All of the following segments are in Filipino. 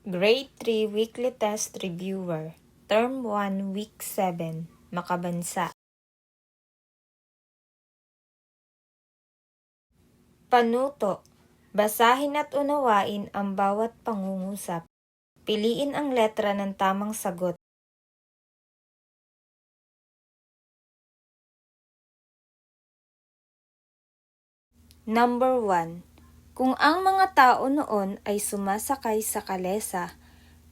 Grade 3 Weekly Test Reviewer, Term 1, Week 7, Makabansa. Panuto. Basahin at unawain ang bawat pangungusap. Piliin ang letra ng tamang sagot. Number 1. Kung ang mga tao noon ay sumasakay sa kalesa,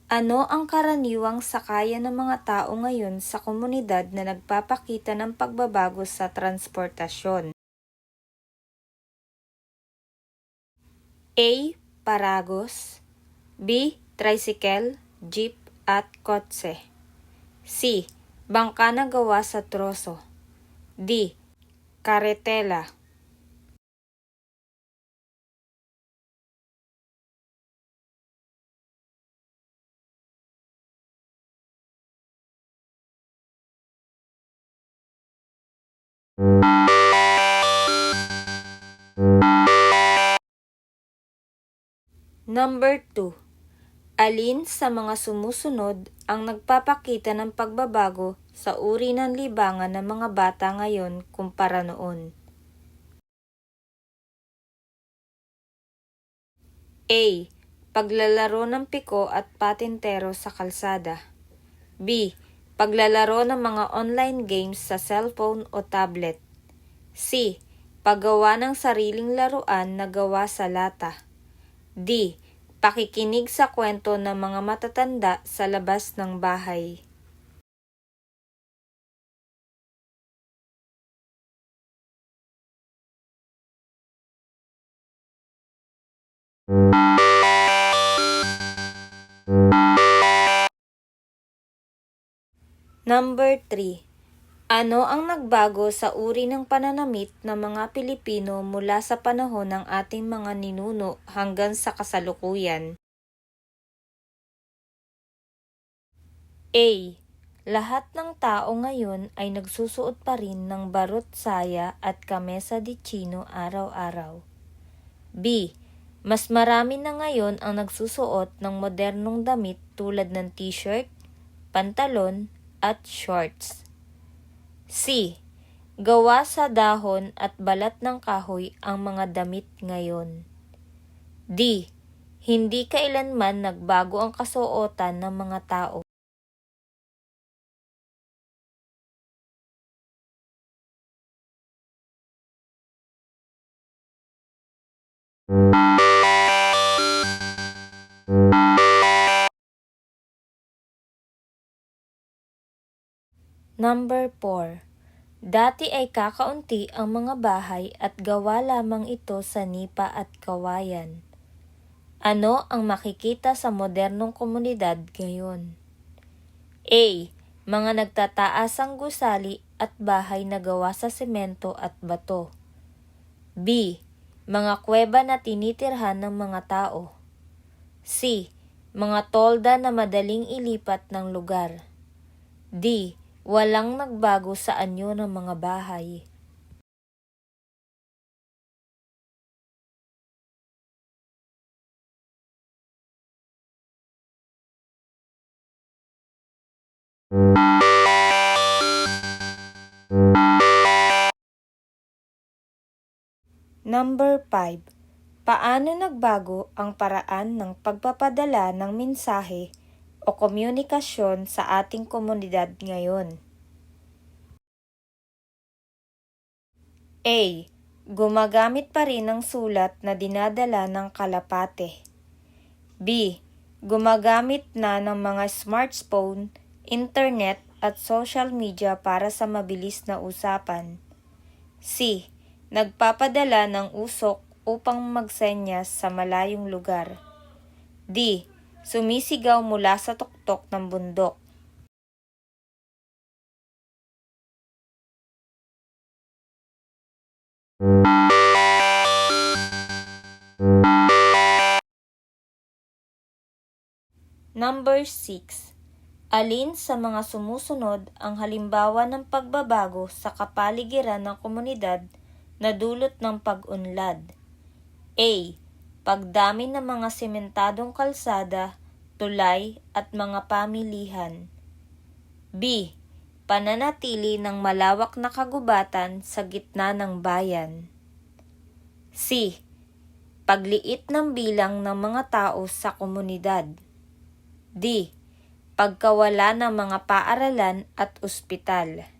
ano ang karaniwang sakayan ng mga tao ngayon sa komunidad na nagpapakita ng pagbabago sa transportasyon? A. Paragos. B. Tricycle, jeep at kotse. C. Bangka na gawa sa troso. D. Karetela. Number 2. Alin sa mga sumusunod ang nagpapakita ng pagbabago sa uri ng libangan ng mga bata ngayon kumpara noon? A. Paglalaro ng piko at patintero sa kalsada. B. Paglalaro ng mga online games sa cellphone o tablet. C. Paggawa ng sariling laruan na gawa sa lata. D. Pakikinig sa kwento ng mga matatanda sa labas ng bahay. Number 3. Ano ang nagbago sa uri ng pananamit ng mga Pilipino mula sa panahon ng ating mga ninuno hanggang sa kasalukuyan? A. Lahat ng tao ngayon ay nagsusuot pa rin ng barot saya at kamesa de chino araw-araw. B. Mas marami na ngayon ang nagsusuot ng modernong damit tulad ng t-shirt, pantalon, at shorts. C. Gawa sa dahon at balat ng kahoy ang mga damit ngayon. D. Hindi kailanman nagbago ang kasuotan ng mga tao. Number 4. Dati ay kakaunti ang mga bahay at gawa lamang ito sa nipa at kawayan. Ano ang makikita sa modernong komunidad ngayon? A. Mga nagtataasang gusali at bahay na gawa sa semento at bato. B. Mga kuweba na tinitirhan ng mga tao. C. Mga tolda na madaling ilipat ng lugar. D. Walang nagbago sa anyo ng mga bahay. Number 5. Paano nagbago ang paraan ng pagpapadala ng mensahe o komunikasyon sa ating komunidad ngayon? A. Gumagamit pa rin ng sulat na dinadala ng kalapate. B. Gumagamit na ng mga smartphone, internet at social media para sa mabilis na usapan. C. Nagpapadala ng usok upang magsenyas sa malayong lugar. D. Sumisigaw mula sa tuktok ng bundok. Number 6. Alin sa mga sumusunod ang halimbawa ng pagbabago sa kapaligiran ng komunidad na dulot ng pag-unlad? A. Pagdami ng mga sementadong kalsada tulay at mga pamilihan. B. Pananatili ng malawak na kagubatan sa gitna ng bayan. C. Pagliit ng bilang ng mga tao sa komunidad. D. Pagkawala ng mga paaralan at ospital.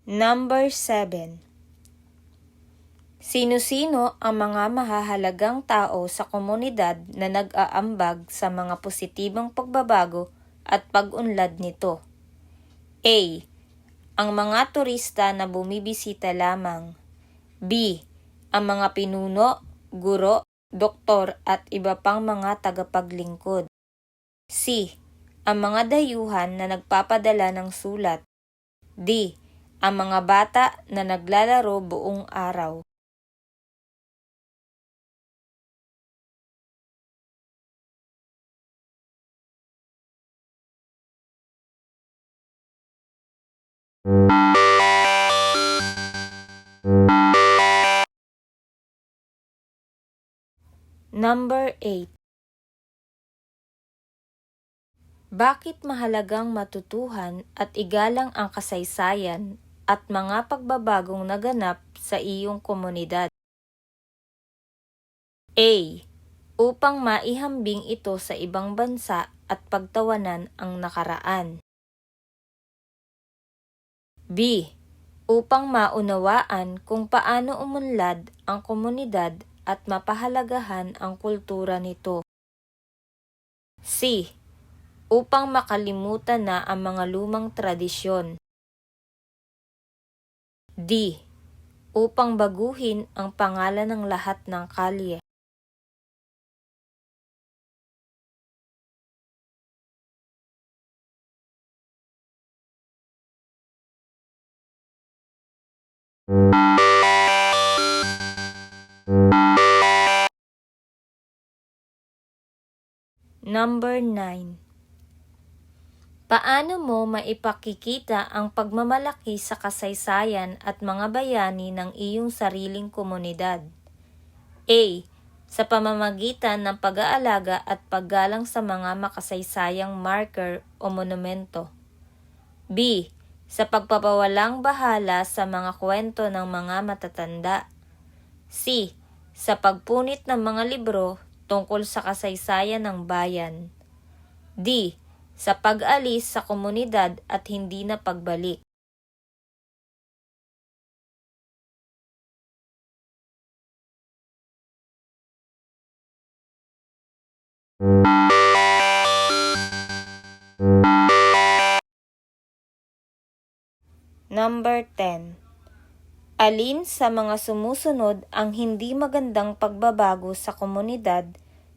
Number 7. Sino-sino ang mga mahahalagang tao sa komunidad na nag-aambag sa mga positibong pagbabago at pag-unlad nito? A. Ang mga turista na bumibisita lamang. B. Ang mga pinuno, guro, doktor at iba pang mga tagapaglingkod. C. Ang mga dayuhan na nagpapadala ng sulat. D. Ang mga bata na naglalaro buong araw. Number 8. Bakit mahalagang matutuhan at igalang ang kasaysayan at mga pagbabagong naganap sa iyong komunidad? A. Upang maihambing ito sa ibang bansa at pagtawanan ang nakaraan. B. Upang maunawaan kung paano umunlad ang komunidad at mapahalagahan ang kultura nito. C. Upang makalimutan na ang mga lumang tradisyon. D. Upang baguhin ang pangalan ng lahat ng kalye. Number 9. Paano mo maipakikita ang pagmamalaki sa kasaysayan at mga bayani ng iyong sariling komunidad? A. Sa pamamagitan ng pag-aalaga at paggalang sa mga makasaysayang marker o monumento. B. Sa pagpapawalang bahala sa mga kwento ng mga matatanda. C. Sa pagpunit ng mga libro tungkol sa kasaysayan ng bayan. D. Sa pag-alis sa komunidad at hindi na pagbalik. Number 10. Alin sa mga sumusunod ang hindi magandang pagbabago sa komunidad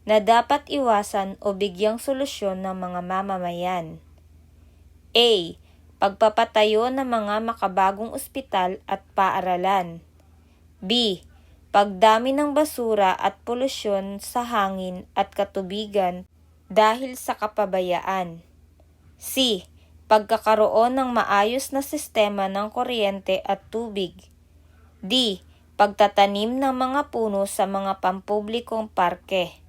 na dapat iwasan o bigyang solusyon ng mga mamamayan? A. Pagpapatayo ng mga makabagong ospital at paaralan. B. Pagdami ng basura at polusyon sa hangin at katubigan dahil sa kapabayaan. C. Pagkakaroon ng maayos na sistema ng kuryente at tubig. D. Pagtatanim ng mga puno sa mga pampublikong parke.